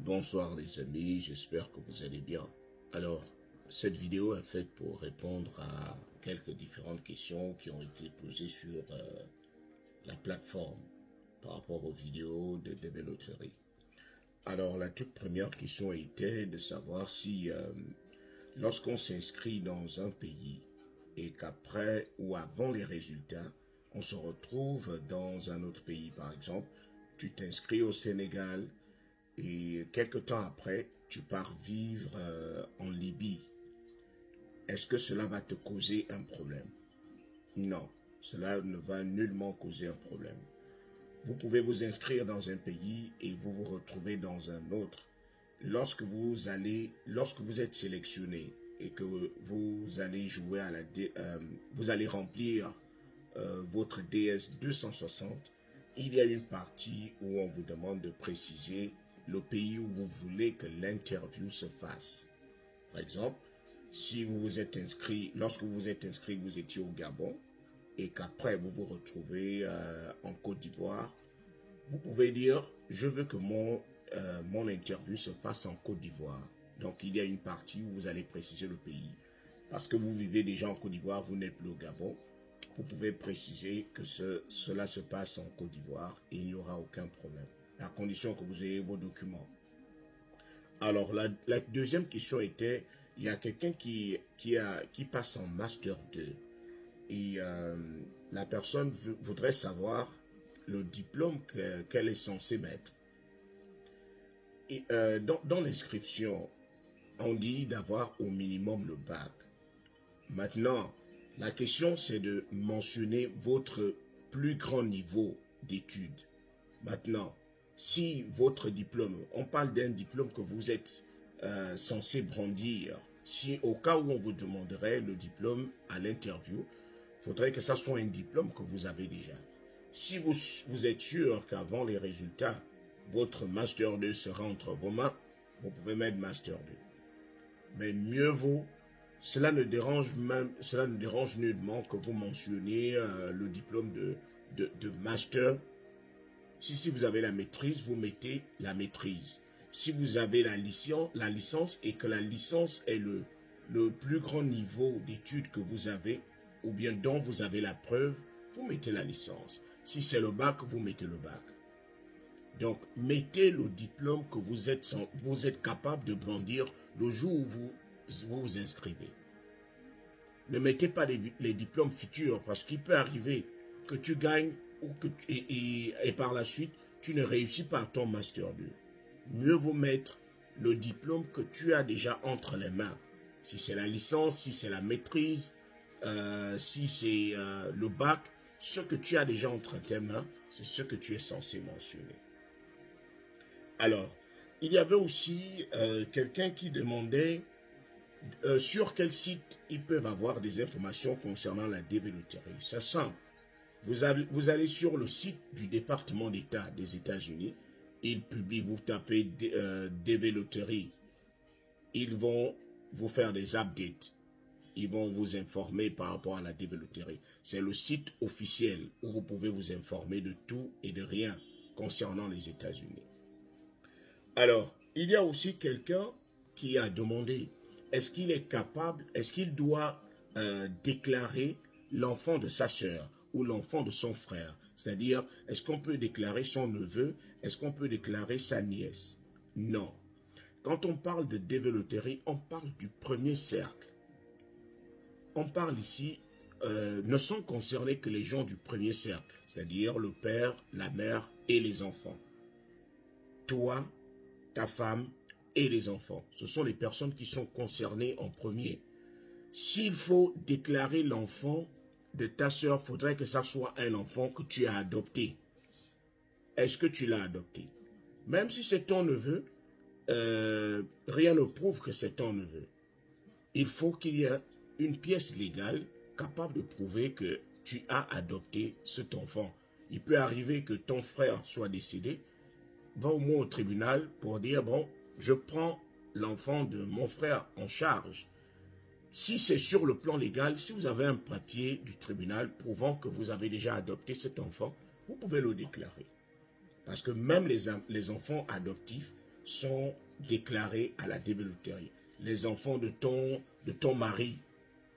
Bonsoir les amis, j'espère que vous allez bien. Alors, cette vidéo est faite pour répondre à quelques différentes questions qui ont été posées sur la plateforme par rapport aux vidéos de développerie. Alors, la toute première question était de savoir si lorsqu'on s'inscrit dans un pays et qu'après ou avant les résultats, on se retrouve dans un autre pays, par exemple, tu t'inscris au Sénégal, et quelque temps après, tu pars vivre en Libye. Est-ce que cela va te causer un problème? Non, cela ne va nullement causer un problème. Vous pouvez vous inscrire dans un pays et vous vous retrouvez dans un autre. Lorsque vous êtes sélectionné et que vous allez jouer à vous allez remplir votre DS 260, il y a une partie où on vous demande de préciser le pays où vous voulez que l'interview se fasse. Par exemple, si vous vous êtes inscrit, lorsque vous vous êtes inscrit, vous étiez au Gabon et qu'après vous vous retrouvez en Côte d'Ivoire, vous pouvez dire « Je veux que mon interview se fasse en Côte d'Ivoire ». Donc, il y a une partie où vous allez préciser le pays. Parce que vous vivez déjà en Côte d'Ivoire, vous n'êtes plus au Gabon, vous pouvez préciser que cela se passe en Côte d'Ivoire et il n'y aura aucun problème, à condition que vous ayez vos documents. Alors, la deuxième question était, il y a quelqu'un qui passe en Master 2 et la personne voudrait savoir le diplôme qu'elle est censée mettre. Et dans l'inscription, on dit d'avoir au minimum le bac. Maintenant, la question c'est de mentionner votre plus grand niveau d'études. Maintenant, si votre diplôme, on parle d'un diplôme que vous êtes censé brandir, si au cas où on vous demanderait le diplôme à l'interview, il faudrait que ça soit un diplôme que vous avez déjà. Si vous êtes sûr qu'avant les résultats, votre Master 2 sera entre vos mains, vous pouvez mettre Master 2. Mais mieux vaut, cela ne dérange nullement que vous mentionniez le diplôme de Master. Si vous avez la maîtrise, vous mettez la maîtrise. Si vous avez la licence et que la licence est le plus grand niveau d'études que vous avez, ou bien dont vous avez la preuve, vous mettez la licence. Si c'est le bac, vous mettez le bac. Donc, mettez le diplôme que vous êtes capable de brandir le jour où vous vous inscrivez. Ne mettez pas les diplômes futurs parce qu'il peut arriver que tu gagnes ou et par la suite, tu ne réussis pas ton Master 2. Mieux vaut mettre le diplôme que tu as déjà entre les mains. Si c'est la licence, si c'est la maîtrise, si c'est le bac, ce que tu as déjà entre tes mains, c'est ce que tu es censé mentionner. Alors, il y avait aussi quelqu'un qui demandait sur quel site ils peuvent avoir des informations concernant la développerie. C'est simple. Vous allez sur le site du département d'État des États-Unis. Ils publient, vous tapez développerie. Ils vont vous faire des updates. Ils vont vous informer par rapport à la développerie. C'est le site officiel où vous pouvez vous informer de tout et de rien concernant les États-Unis. Alors, il y a aussi quelqu'un qui a demandé, est-ce qu'il est capable, est-ce qu'il doit déclarer l'enfant de sa sœur ou l'enfant de son frère? C'est-à-dire, est-ce qu'on peut déclarer son neveu? Est-ce qu'on peut déclarer sa nièce? Non. Quand on parle de développerie, on parle du premier cercle. On parle ici, ne sont concernés que les gens du premier cercle, c'est-à-dire le père, la mère et les enfants. Toi, ta femme et les enfants. Ce sont les personnes qui sont concernées en premier. S'il faut déclarer l'enfant de ta sœur, il faudrait que ça soit un enfant que tu as adopté. Est-ce que tu l'as adopté? Même si c'est ton neveu, rien ne prouve que c'est ton neveu. Il faut qu'il y ait une pièce légale capable de prouver que tu as adopté cet enfant. Il peut arriver que ton frère soit décédé, va au moins au tribunal pour dire, bon, je prends l'enfant de mon frère en charge. Si c'est sur le plan légal, si vous avez un papier du tribunal prouvant que vous avez déjà adopté cet enfant, vous pouvez le déclarer. Parce que même les enfants adoptifs sont déclarés à la DV Loterie. Les enfants de ton mari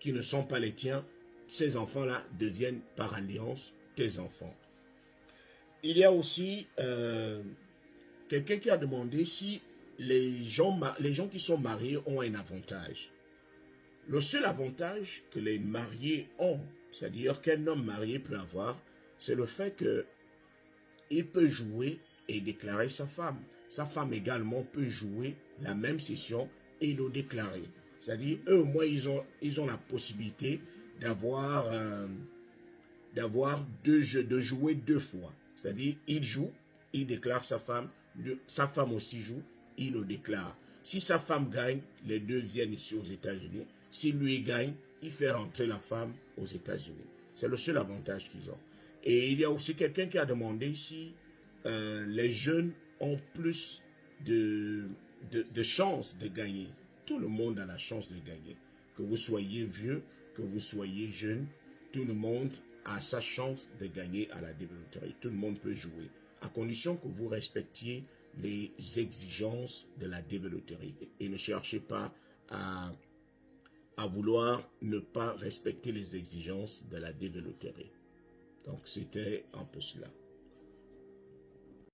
qui ne sont pas les tiens, ces enfants-là deviennent par alliance tes enfants. Il y a aussi quelqu'un qui a demandé si les gens qui sont mariés ont un avantage. Le seul avantage que les mariés ont, c'est-à-dire qu'un homme marié peut avoir, c'est le fait qu'il peut jouer et déclarer sa femme. Sa femme également peut jouer la même session et le déclarer. C'est-à-dire, eux au moins, ils ont la possibilité d'avoir de jouer deux fois. C'est-à-dire, il joue, il déclare sa femme aussi joue, il le déclare. Si sa femme gagne, les deux viennent ici aux États-Unis. Si lui gagne, il fait rentrer la femme aux États-Unis. C'est le seul avantage qu'ils ont. Et il y a aussi quelqu'un qui a demandé si les jeunes ont plus de chances de gagner. Tout le monde a la chance de gagner. Que vous soyez vieux, que vous soyez jeune, tout le monde a sa chance de gagner à la DV Loterie. Tout le monde peut jouer, à condition que vous respectiez les exigences de la DV Loterie. Et ne cherchez pas à vouloir ne pas respecter les exigences de la DV Loterie. Donc, c'était un peu cela.